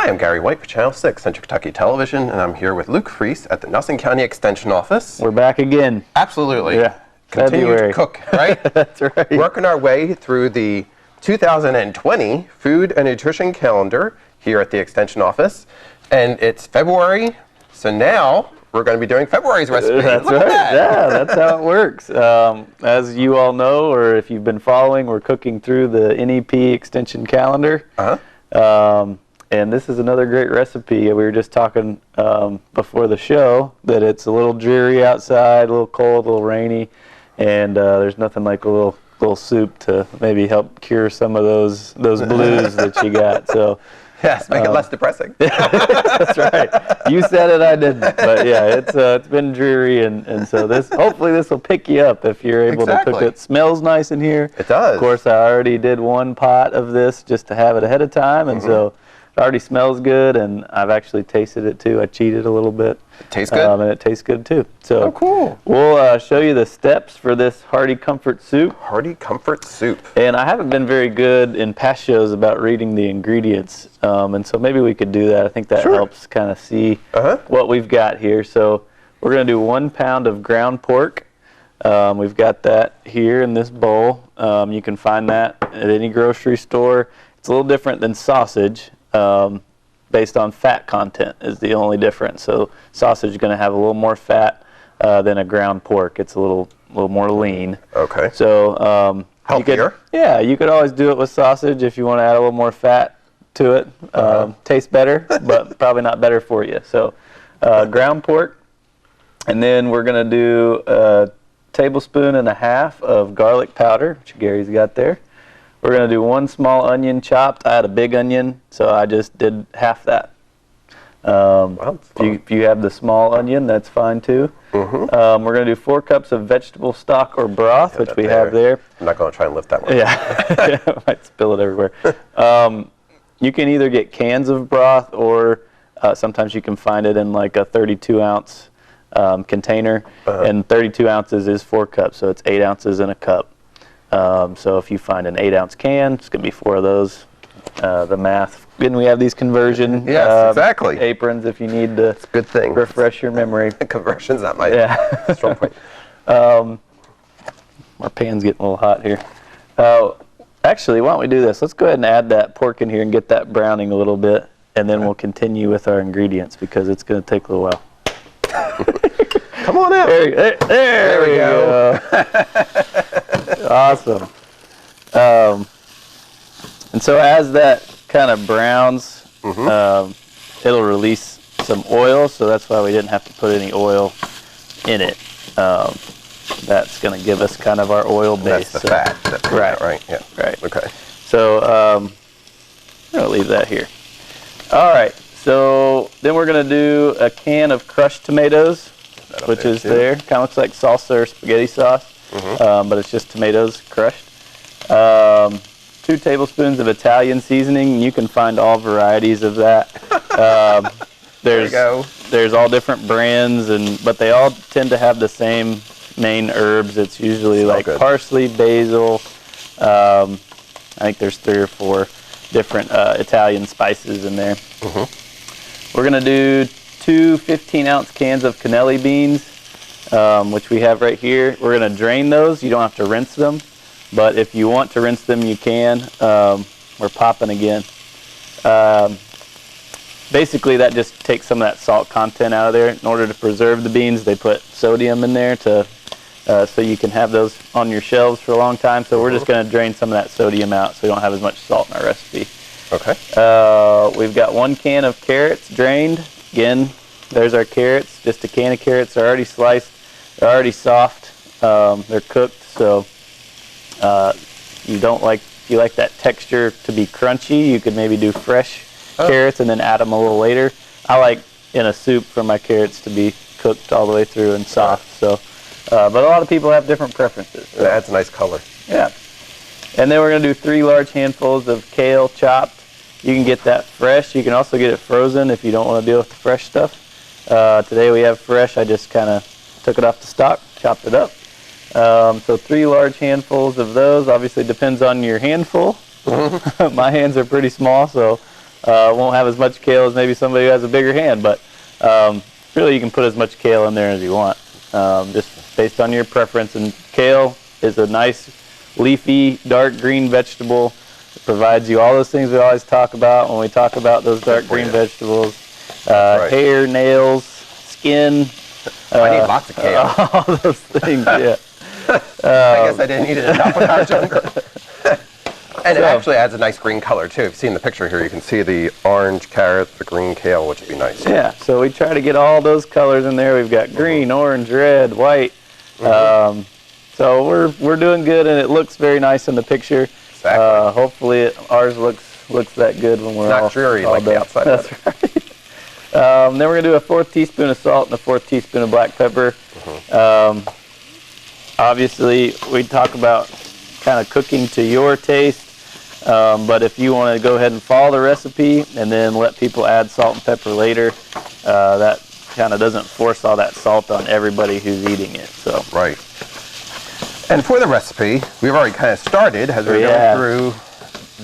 Hi, I'm Gary White for Channel 6, Central Kentucky Television, and I'm here with Luke Fries at the Nelson County Extension Office. We're back again. Absolutely. Yeah. Continue February. to cook, right? That's right. Working our way through the 2020 Food and Nutrition Calendar here at the Extension Office. And it's February, so now we're going to be doing February's recipe. That's Look right. at that. Yeah, that's how it works. As you all know, or if you've been following, we're cooking through the NEP Extension Calendar. And this is another great recipe. We were just talking before the show that it's a little dreary outside, a little cold, a little rainy, and there's nothing like a little soup to maybe help cure some of those blues that you got. So Yes, make it less depressing. that's right. You said it, I didn't. But yeah, it's been dreary, and so hopefully this will pick you up if you're able to cook it. It smells nice in here. It does. Of course, I already did one pot of this just to have it ahead of time, and so it already smells good, and I've actually tasted it too. I cheated a little bit. It tastes good? And it tastes good too. So cool. We'll show you the steps for this Hearty Comfort Soup. Hearty Comfort Soup. And I haven't been very good in past shows about reading the ingredients, and so maybe we could do that. I think that helps kind of see what we've got here. So we're going to do 1 pound of ground pork. We've got that here in this bowl. You can find that at any grocery store. It's a little different than sausage. Based on fat content is the only difference. So sausage is going to have a little more fat than a ground pork. It's a little more lean. Okay. So healthier. You could always do it with sausage if you want to add a little more fat to it. Tastes better, but probably not better for you. So ground pork, and then we're going to do a tablespoon and a half of garlic powder, which Gary's got there. We're going to do 1 small onion chopped. I had a big onion, so I just did half that. If you have the small onion, that's fine too. We're going to do 4 cups of vegetable stock or broth, which we have there. I'm not going to try and lift that one. Yeah, I might spill it everywhere. You can either get cans of broth, or sometimes you can find it in like a 32-ounce container, and 32 ounces is 4 cups, so it's 8 ounces in a cup. So if you find an 8-ounce can, it's going to be 4 of those. The math. Then we have these conversion aprons if you need to good thing. Refresh your memory. Conversion's not my strong point. Our pan's getting a little hot here. Actually, why don't we do this? Let's go ahead and add that pork in here and get that browning a little bit, and then we'll continue with our ingredients because it's going to take a little while. Come on out. There we go. Awesome. And so as that kind of browns, it'll release some oil, so that's why we didn't have to put any oil in it. That's going to give us kind of our oil base. That's the fat. That's right? Yeah. Right. Okay. So I'm going to leave that here. All right. So then we're going to do a can of crushed tomatoes, which is there. Kind of looks like salsa or spaghetti sauce, but it's just tomatoes crushed. 2 tablespoons of Italian seasoning. You can find all varieties of that. There's all different brands, but they all tend to have the same main herbs. It's usually like parsley, basil. I think there's 3 or 4 different Italian spices in there. We're going to do 2 15-ounce cans of cannelli beans, which we have right here. We're going to drain those. You don't have to rinse them, but if you want to rinse them, you can. We're popping again. Basically, that just takes some of that salt content out of there. In order to preserve the beans, they put sodium in there so you can have those on your shelves for a long time. So we're just going to drain some of that sodium out so we don't have as much salt in our recipe. Okay. We've got 1 can of carrots drained. Again, there's our carrots. Just a can of carrots. They're already sliced. They're already soft. They're cooked. So if you like that texture to be crunchy, you could maybe do fresh carrots and then add them a little later. I like in a soup for my carrots to be cooked all the way through and soft. So, but a lot of people have different preferences. So. It adds a nice color. Yeah. And then we're going to do 3 large handfuls of kale chopped. You can get that fresh. You can also get it frozen if you don't want to deal with the fresh stuff. Today we have fresh. I just kind of took it off the stalk, chopped it up. So 3 large handfuls of those. Obviously depends on your handful. My hands are pretty small, so Won't have as much kale as maybe somebody who has a bigger hand, but really you can put as much kale in there as you want, just based on your preference. And kale is a nice leafy dark green vegetable. It provides you all those things we always talk about when we talk about those dark green vegetables. Hair, nails, skin. I need lots of kale. All those things, yeah. I guess I didn't eat it enough when I was younger. And it actually adds a nice green color too. If you see in the picture here, you can see the orange carrot, the green kale, which would be nice. Yeah, so we try to get all those colors in there. We've got green, orange, red, white. So we're doing good, and it looks very nice in the picture. Exactly. Hopefully ours looks that good when we're not dreary like the outside. That's right. Then we're gonna do a 4th teaspoon of salt and a 4th teaspoon of black pepper. Obviously, we talk about kind of cooking to your taste, but if you want to go ahead and follow the recipe and then let people add salt and pepper later, that kind of doesn't force all that salt on everybody who's eating it. So right. And for the recipe, we've already kind of started as we're going through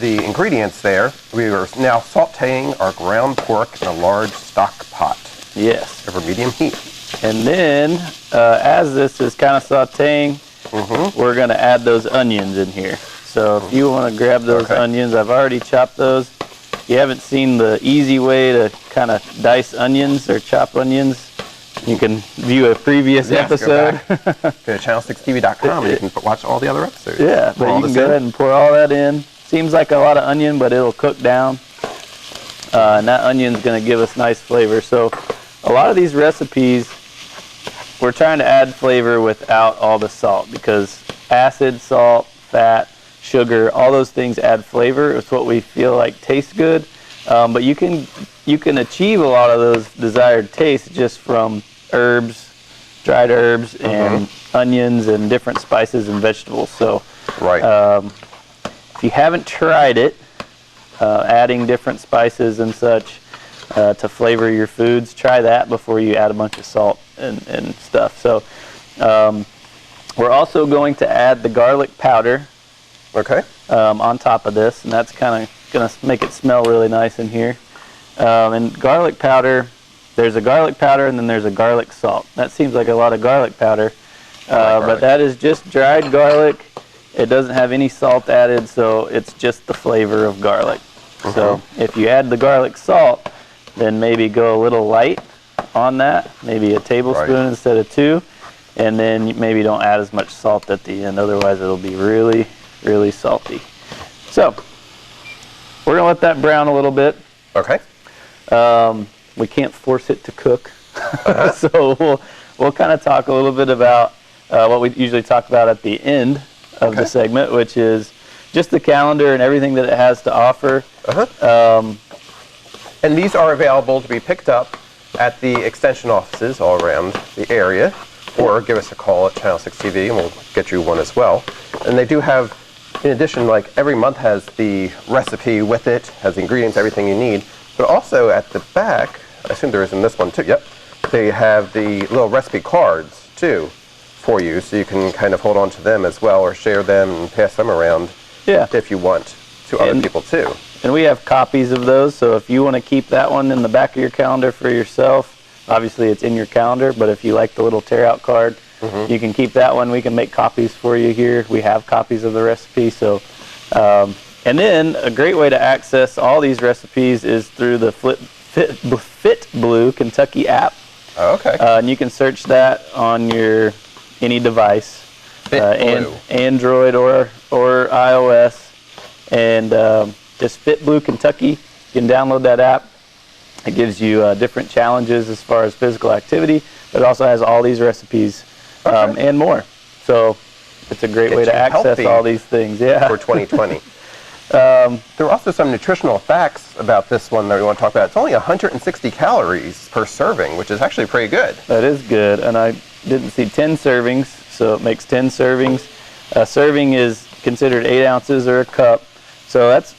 the ingredients there. We are now sauteing our ground pork in a large stock pot. Yes. Over medium heat. And then, as this is kind of sauteing, we're going to add those onions in here. So if you want to grab those onions, I've already chopped those. If you haven't seen the easy way to kind of dice onions or chop onions, you can view a previous episode. Go to channel6tv.com and you can watch all the other episodes. Yeah, but you can go ahead and pour all that in. Seems like a lot of onion, but it'll cook down. And that onion's going to give us nice flavor. So a lot of these recipes, we're trying to add flavor without all the salt, because acid, salt, fat, sugar, all those things add flavor. It's what we feel like tastes good. But you can achieve a lot of those desired tastes just from herbs, dried herbs, and onions and different spices and vegetables. So if you haven't tried it, adding different spices and such to flavor your foods, try that before you add a bunch of salt and stuff. So we're also going to add the garlic powder on top of this, and that's kind of going to make it smell really nice in here. And garlic powder, there's a garlic powder and then there's a garlic salt. That seems like a lot of garlic powder, but that is just dried garlic. It doesn't have any salt added, so it's just the flavor of garlic. So if you add the garlic salt, then maybe go a little light on that, maybe a tablespoon instead of 2, and then maybe don't add as much salt at the end, otherwise it'll be really, really salty. So we're going to let that brown a little bit. We can't force it to cook, so we'll kind of talk a little bit about what we usually talk about at the end of the segment, which is just the calendar and everything that it has to offer. And these are available to be picked up at the extension offices all around the area, or give us a call at Channel 6 TV and we'll get you one as well. And they do have, in addition, like every month has the recipe with it, has the ingredients, everything you need. But also at the back, I assume there is in this one too, they have the little recipe cards too for you, so you can kind of hold on to them as well, or share them and pass them around if you want to other people too. And we have copies of those, so if you want to keep that one in the back of your calendar for yourself, obviously it's in your calendar, but if you like the little tear-out card, you can keep that one. We can make copies for you here. We have copies of the recipe. So, and then a great way to access all these recipes is through the FitBlue Kentucky app. And you can search that on your any device, Android or iOS, and just FitBlue Kentucky. You can download that app. It gives you different challenges as far as physical activity, but it also has all these recipes and more. So it's a great way to access all these things. For 2020. There are also some nutritional facts about this one that we want to talk about. It's only 160 calories per serving, which is actually pretty good. That is good, and I didn't see 10 servings, so it makes 10 servings. A serving is considered 8 ounces or a cup. So that's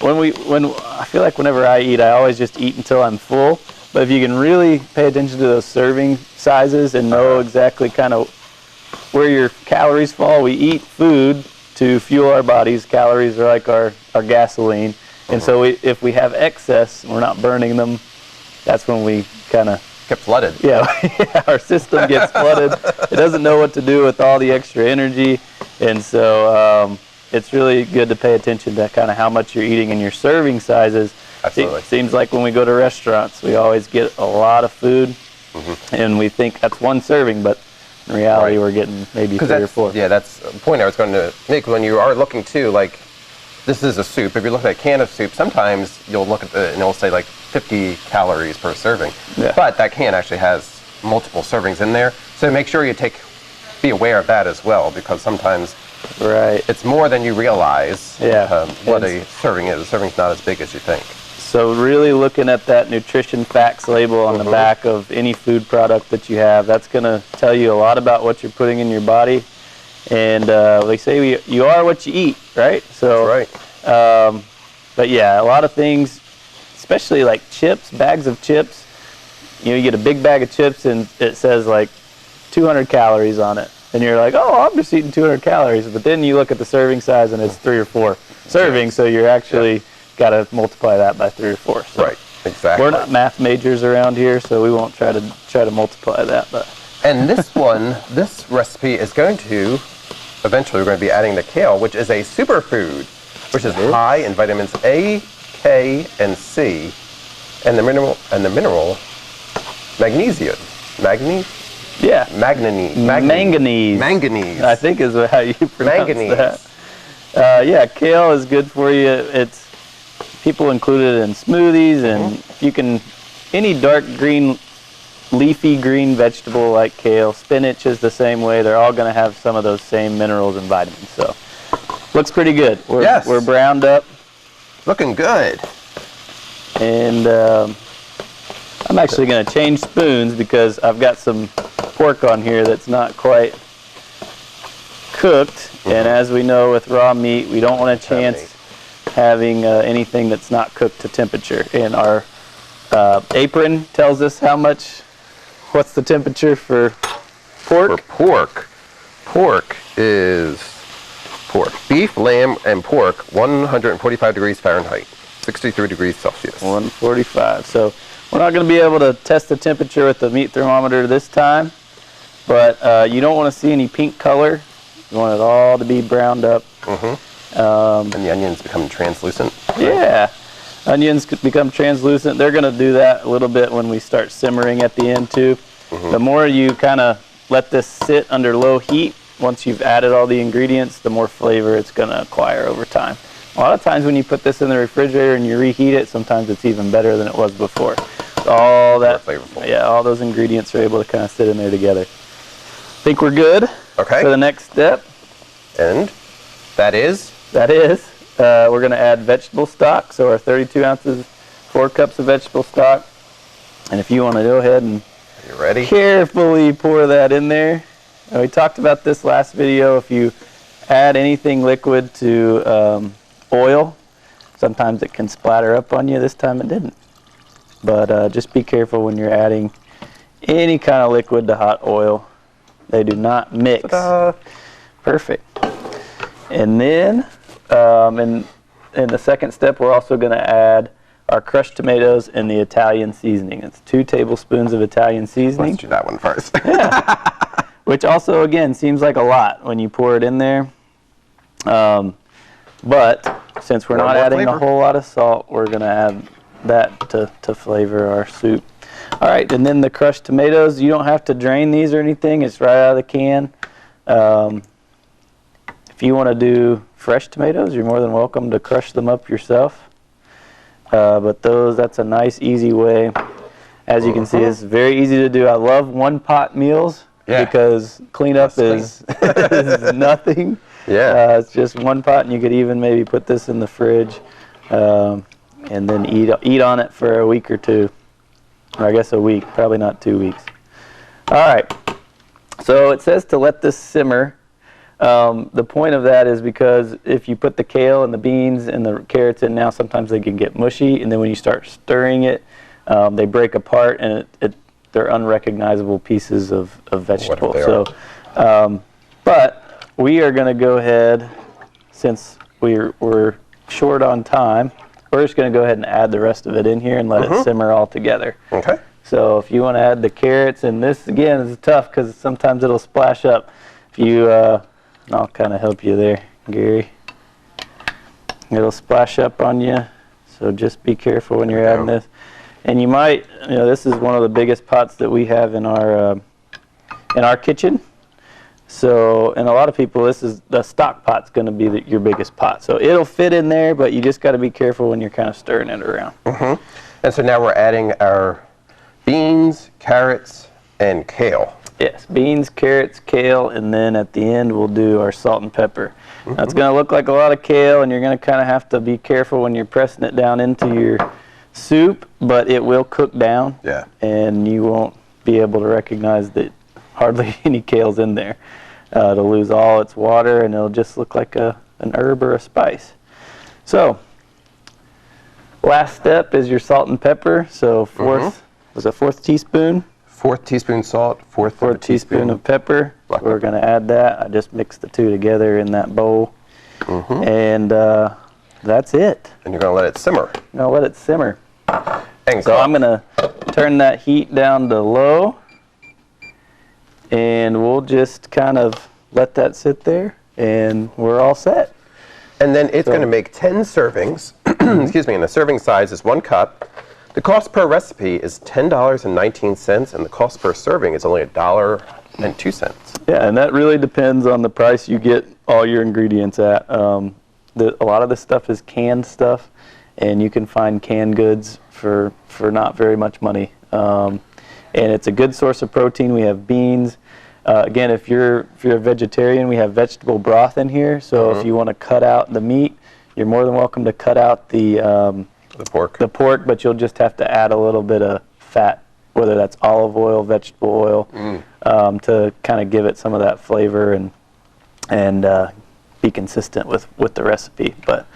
when I feel like whenever I eat, I always just eat until I'm full. But if you can really pay attention to those serving sizes and know exactly kind of where your calories fall, we eat food to fuel our bodies. Calories are like our gasoline, And so if we have excess, we're not burning them, that's when we kind of get flooded. Yeah, our system gets flooded. It doesn't know what to do with all the extra energy. And so it's really good to pay attention to kind of how much you're eating and your serving sizes. Absolutely. It seems like when we go to restaurants, we always get a lot of food, and we think that's one serving, but in reality, we're getting maybe 3 or 4. Yeah, that's the point I was going to make. When you are looking to, like, this is a soup. If you look at a can of soup, sometimes you'll look at it and it'll say like 50 calories per serving. Yeah. But that can actually has multiple servings in there. So make sure you be aware of that as well, because sometimes it's more than you realize what a serving is. A serving's not as big as you think. So really looking at that nutrition facts label on the back of any food product that you have, that's going to tell you a lot about what you're putting in your body. And they say you are what you eat, right? So, that's right. But yeah, a lot of things, especially like chips, bags of chips. You get a big bag of chips and it says like 200 calories on it. And you're like, oh, I'm just eating 200 calories. But then you look at the serving size and it's 3 or 4 servings. So you're actually got to multiply that by 3 or 4. So right, exactly. We're not math majors around here, so we won't try to multiply that. But and this recipe is going to, eventually we're going to be adding the kale, which is a superfood, which is high in vitamins A, K, and C, and the mineral magnesium. Manganese. I think is how you pronounce that. Yeah, kale is good for you. People include it in smoothies, and you can, any dark green, leafy green vegetable like kale, spinach is the same way. They're all going to have some of those same minerals and vitamins. So, looks pretty good. We're browned up. Looking good. And I'm actually going to change spoons because I've got some pork on here that's not quite cooked. And as we know with raw meat, we don't want a chance having anything that's not cooked to temperature. And our apron tells us what's the temperature for pork? Pork is beef, lamb, and pork, 145 degrees Fahrenheit, 63 degrees Celsius. 145. So we're not going to be able to test the temperature with the meat thermometer this time, but you don't want to see any pink color. You want it all to be browned up. And the onions become translucent. Right? Yeah, onions could become translucent. They're going to do that a little bit when we start simmering at the end too. The more you kind of let this sit under low heat, once you've added all the ingredients, the more flavor it's going to acquire over time. A lot of times when you put this in the refrigerator and you reheat it, sometimes it's even better than it was before. All that flavorful. Yeah, all those ingredients are able to kind of sit in there together. Think we're good for the next step. And that is? We're going to add vegetable stock. So our 32 ounces, 4 cups of vegetable stock. And if you want to go ahead and carefully pour that in there. And we talked about this last video. If you add anything liquid to oil, sometimes it can splatter up on you. This time it didn't. But just be careful when you're adding any kind of liquid to hot oil. They do not mix. Perfect. And then in the second step, we're also going to add our crushed tomatoes and the Italian seasoning. It's 2 tablespoons of Italian seasoning. Let's do that one first. Which also, again, seems like a lot when you pour it in there. But since we're not adding a whole lot of salt, we're going to add that to flavor our soup. All right, and then the crushed tomatoes, you don't have to drain these or anything. It's right out of the can. If you want to do fresh tomatoes, you're more than welcome to crush them up yourself. But that's a nice, easy way. As you can see, it's very easy to do. I love one-pot meals because cleanup is nothing. It's just one pot, and you could even maybe put this in the fridge and then eat on it for a week or 2. Or I guess a week, probably not 2 weeks. All right, so it says to let this simmer. The point of that is because if you put the kale and the beans and the carrots in now, sometimes they can get mushy, and then when you start stirring it, they break apart, and they're unrecognizable pieces of vegetable. So, but we are going to go ahead, since we're short on time, we're just going to go ahead and add the rest of it in here and let it simmer all together. Okay. So if you want to add the carrots, and this again is tough because sometimes it'll splash up. If you, I'll kind of help you there, Gary. It'll splash up on you, so just be careful when you're adding this. And you might, this is one of the biggest pots that we have in our kitchen. So, and a lot of people, this is the stock pot's going to be your biggest pot. So it'll fit in there, but you just got to be careful when you're kind of stirring it around. And so now we're adding our beans, carrots, and kale. Yes, beans, carrots, kale, and then at the end we'll do our salt and pepper. Now it's going to look like a lot of kale, and you're going to kind of have to be careful when you're pressing it down into your soup, but it will cook down. Yeah. And you won't be able to recognize that hardly any kale's in there. It'll lose all its water, and it'll just look like an herb or a spice. So, last step is your salt and pepper. So fourth teaspoon. Fourth teaspoon salt, fourth teaspoon of pepper. We're going to add that. I just mixed the two together in that bowl. And that's it. And you're going to let it simmer. Now let it simmer. And so I'm going to turn that heat down to low. And we'll just kind of let that sit there, and we're all set. And then it's going to make 10 servings. Excuse me, and the serving size is 1 cup. The cost per recipe is $10.19, and the cost per serving is only $1.02. Yeah, and that really depends on the price you get all your ingredients at. A lot of this stuff is canned stuff, and you can find canned goods for not very much money. And it's a good source of protein. We have beans. Again, if you're a vegetarian, we have vegetable broth in here. So if you want to cut out the meat, you're more than welcome to cut out the pork. But you'll just have to add a little bit of fat, whether that's olive oil, vegetable oil, to kind of give it some of that flavor and be consistent with the recipe. But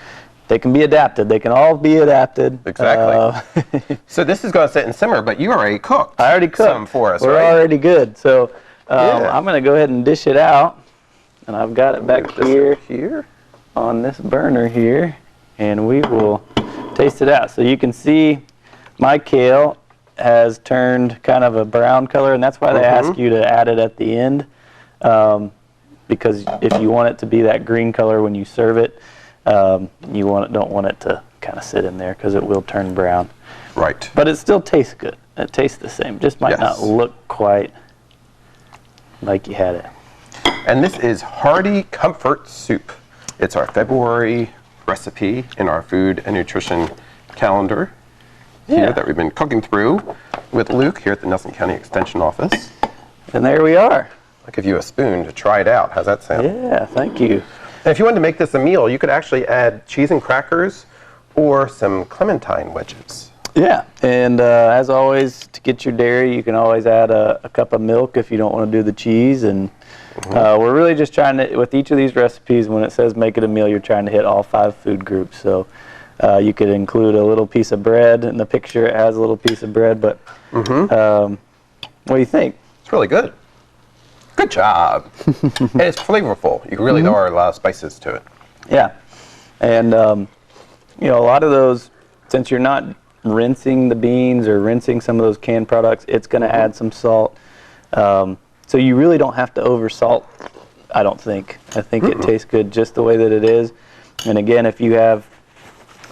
they can be adapted. They can all be adapted. Exactly. So this is going to sit and simmer, but you already cooked. I already cooked some for us, We're right? already good. So I'm going to go ahead and dish it out. And I've got it back here on this burner here. And we will taste it out. So you can see my kale has turned kind of a brown color. And that's why they ask you to add it at the end. Because if you want it to be that green color when you serve it, you don't want it to kind of sit in there because it will turn brown. Right. But it still tastes good. It tastes the same. Just might not look quite like you had it. And this is Hearty Comfort Soup. It's our February recipe in our food and nutrition calendar here that we've been cooking through with Luke here at the Nelson County Extension Office. And there we are. I'll give you a spoon to try it out. How's that sound? Yeah, thank you. And if you wanted to make this a meal, you could actually add cheese and crackers or some clementine wedges. Yeah, and as always, to get your dairy, you can always add a cup of milk if you don't want to do the cheese. And we're really just trying to, with each of these recipes, when it says make it a meal, you're trying to hit all 5 food groups. So you could include a little piece of bread. In the picture, it has a little piece of bread. But what do you think? It's really good. Good job. And it's flavorful. You really there are a lot of spices to it. Yeah. And, a lot of those, since you're not rinsing the beans or rinsing some of those canned products, it's going to add some salt. So you really don't have to over salt, I don't think. I think it tastes good just the way that it is. And again, if you have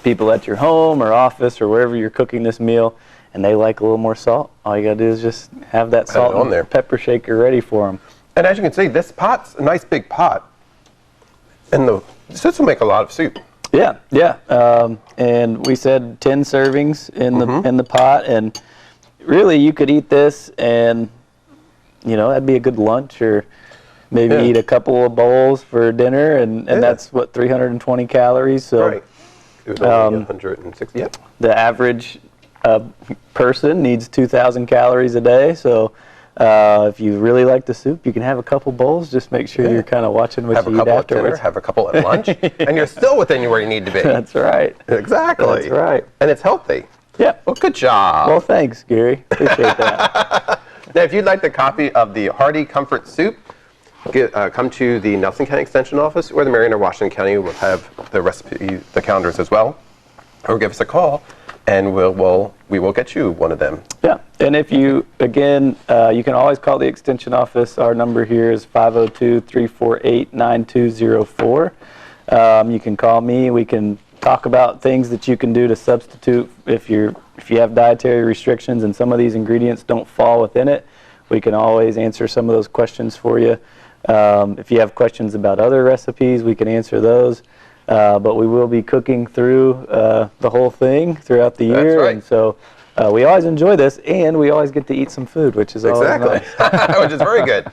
people at your home or office or wherever you're cooking this meal and they like a little more salt, all you got to do is just have that salt and pepper shaker ready for them. And as you can see, this pot's a nice big pot. And this will make a lot of soup. Yeah. And we said 10 servings in the pot, and really you could eat this and that'd be a good lunch, or maybe eat a couple of bowls for dinner, and that's what, 320 calories. So right. It was only 160. Yep. The average person needs 2,000 calories a day. So if you really like the soup, you can have a couple bowls. Just make sure you're kind of watching what you eat afterwards. Have a couple at dinner, have a couple at lunch, and you're still within where you need to be. That's right. Exactly. That's right. And it's healthy. Yeah. Well, good job. Well, thanks, Gary. Appreciate that. Now, if you'd like the copy of the Hearty Comfort Soup, come to the Nelson County Extension Office, or the Marion or Washington County will have the recipe, the calendars as well. or give us a call, and we will get you one of them. Yeah, and if you, again, you can always call the Extension office. Our number here is 502-348-9204. You can call me. We can talk about things that you can do to substitute if you have dietary restrictions and some of these ingredients don't fall within it. We can always answer some of those questions for you. If you have questions about other recipes, we can answer those. But we will be cooking through the whole thing throughout the year. That's right. And so we always enjoy this, and we always get to eat some food, which is always Exactly, nice. which is very good.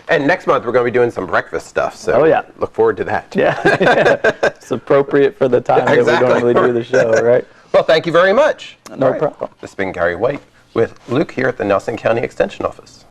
And next month we're going to be doing some breakfast stuff, so look forward to that. Yeah, it's appropriate for the time that we normally do the show, right? Well, thank you very much. No problem. This has been Gary White with Luke here at the Nelson County Extension Office.